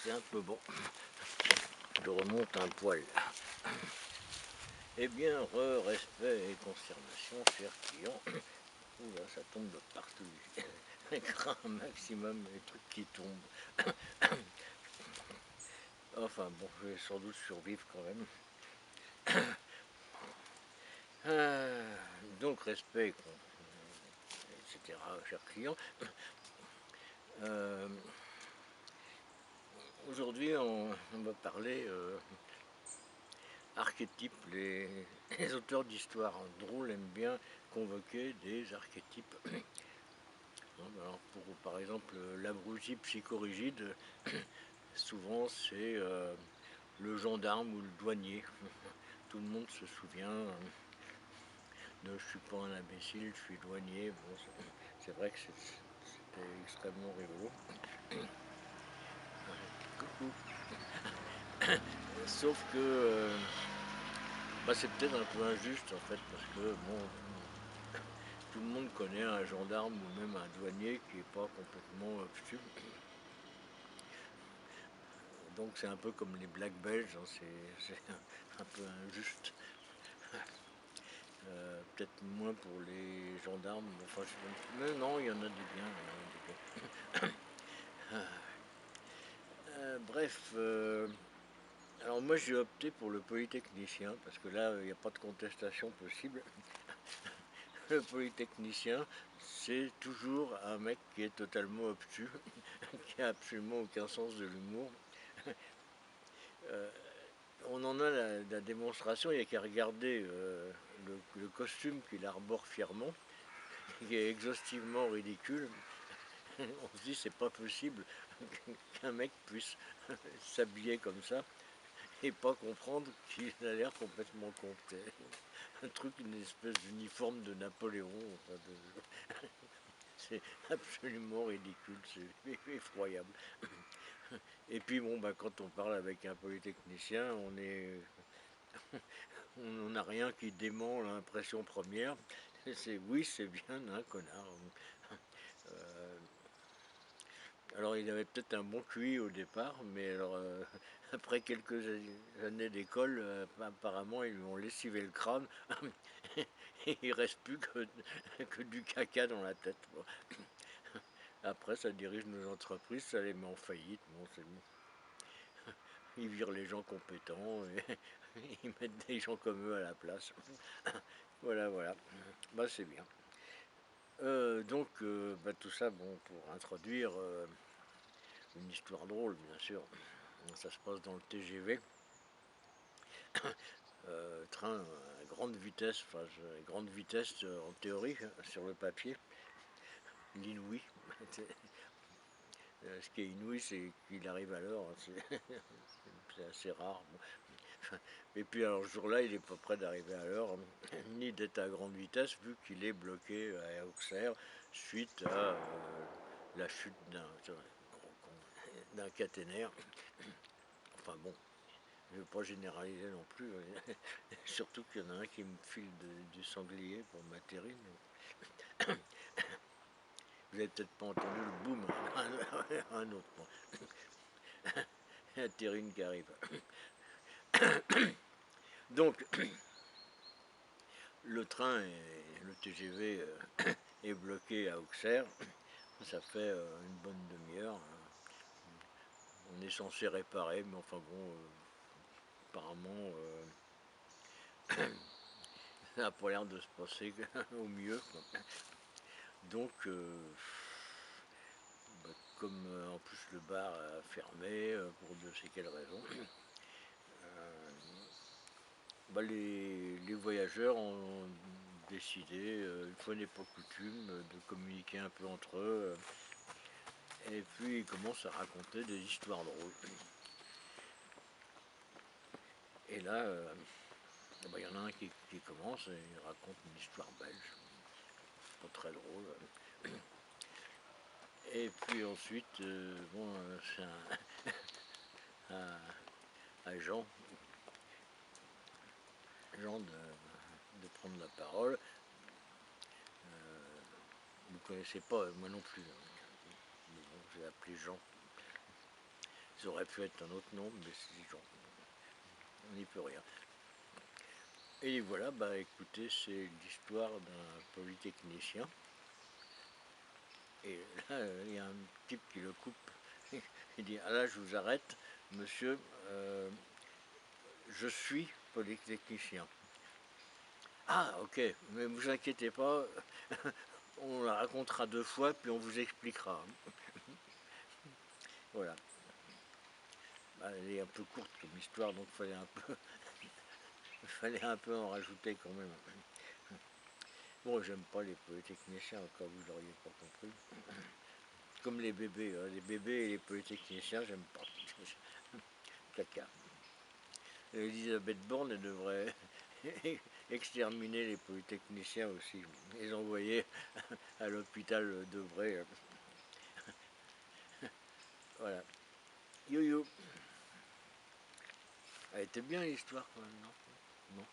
c'est un peu bon. Je remonte un poil. Eh bien, respect et conservation, chers clients. Oula, ça tombe de partout. Un maximum les trucs qui tombent. Enfin bon, je vais sans doute survivre quand même. Donc respect, etc. chers clients. Aujourd'hui, on va parler archétypes. Les auteurs d'histoires drôles aiment bien convoquer des archétypes. Alors par exemple, l'abruti psychorigide, souvent c'est le gendarme ou le douanier. Tout le monde se souvient de je suis pas un imbécile, je suis douanier. Bon, c'est vrai que c'était extrêmement rigolo. Coucou. Sauf que c'est peut-être un peu injuste en fait, parce que bon, tout le monde connaît un gendarme ou même un douanier qui n'est pas complètement obtus. Donc c'est un peu comme les blacks belges, hein, c'est un peu injuste. Peut-être moins pour les gendarmes, enfin je sais pas. Mais non, il y en a des biens. Bref, alors moi j'ai opté pour le polytechnicien, parce que là il n'y a pas de contestation possible. Le polytechnicien, c'est toujours un mec qui est totalement obtus, qui a absolument aucun sens de l'humour. On en a la démonstration, il n'y a qu'à regarder le costume qu'il arbore fièrement, qui est exhaustivement ridicule. On se dit c'est pas possible qu'un mec puisse s'habiller comme ça et pas comprendre qu'il a l'air complètement con. Un truc, une espèce d'uniforme de Napoléon. Enfin c'est absolument ridicule, c'est effroyable. Et puis bon, quand on parle avec un polytechnicien, on n'a rien qui dément l'impression première. C'est oui, c'est bien un connard. Euh, alors il avait peut-être un bon QI au départ, mais alors après quelques années d'école, apparemment ils lui ont lessivé le crâne et il reste plus que du caca dans la tête. Bon. Après ça dirige nos entreprises, ça les met en faillite. Bon, c'est bon. Ils virent les gens compétents et ils mettent des gens comme eux à la place. Voilà, voilà. C'est bien. Donc, tout ça, bon, pour introduire une histoire drôle, bien sûr. Ça se passe dans le TGV. Train à grande vitesse, grande vitesse en théorie, sur le papier. L'inouï. Ce qui est inouï, c'est qu'il arrive à l'heure. C'est assez rare. Bon. Et puis alors ce jour-là, il n'est pas prêt d'arriver à l'heure, ni d'être à grande vitesse, vu qu'il est bloqué à Auxerre suite à la chute d'un caténaire. Enfin bon, je ne veux pas généraliser non plus, surtout qu'il y en a un qui me file du sanglier pour ma terrine. Vous n'avez peut-être pas entendu le boom, un autre. Bon. La terrine qui arrive. Donc, le train, le TGV est bloqué à Auxerre. Ça fait une bonne demi-heure. On est censé réparer, mais enfin bon, apparemment, ça n'a pas l'air de se passer au mieux. Donc, comme en plus le bar a fermé, pour je ne sais quelle raison, les voyageurs ont décidé, une fois n'est pas coutume, de communiquer un peu entre eux. Et puis ils commencent à raconter des histoires drôles. Et là, il y en a un qui commence et il raconte une histoire belge, pas très drôle. Et puis ensuite, c'est à Jean de prendre la parole. Vous ne connaissez pas, moi non plus. Mais bon, j'ai appelé Jean. Ça aurait pu être un autre nom, mais c'est genre, on n'y peut rien. Et voilà, bah écoutez, c'est l'histoire d'un polytechnicien. Et là, il y a un type qui le coupe. Il dit, ah là, je vous arrête, monsieur, je suis polytechnicien. Ah, ok, mais vous inquiétez pas, on la racontera 2 fois, puis on vous expliquera. Voilà. Bah, elle est un peu courte comme histoire, donc il fallait un peu en rajouter quand même. Bon, j'aime pas les polytechniciens, au cas où vous l'auriez pas compris. Comme les bébés, hein. Les bébés et les polytechniciens, j'aime pas. Caca. Elisabeth Borne, elle devrait exterminer les polytechniciens aussi. Les envoyer à l'hôpital de Bray. Voilà. Yo-yo. Elle était bien l'histoire quand même, non? Non.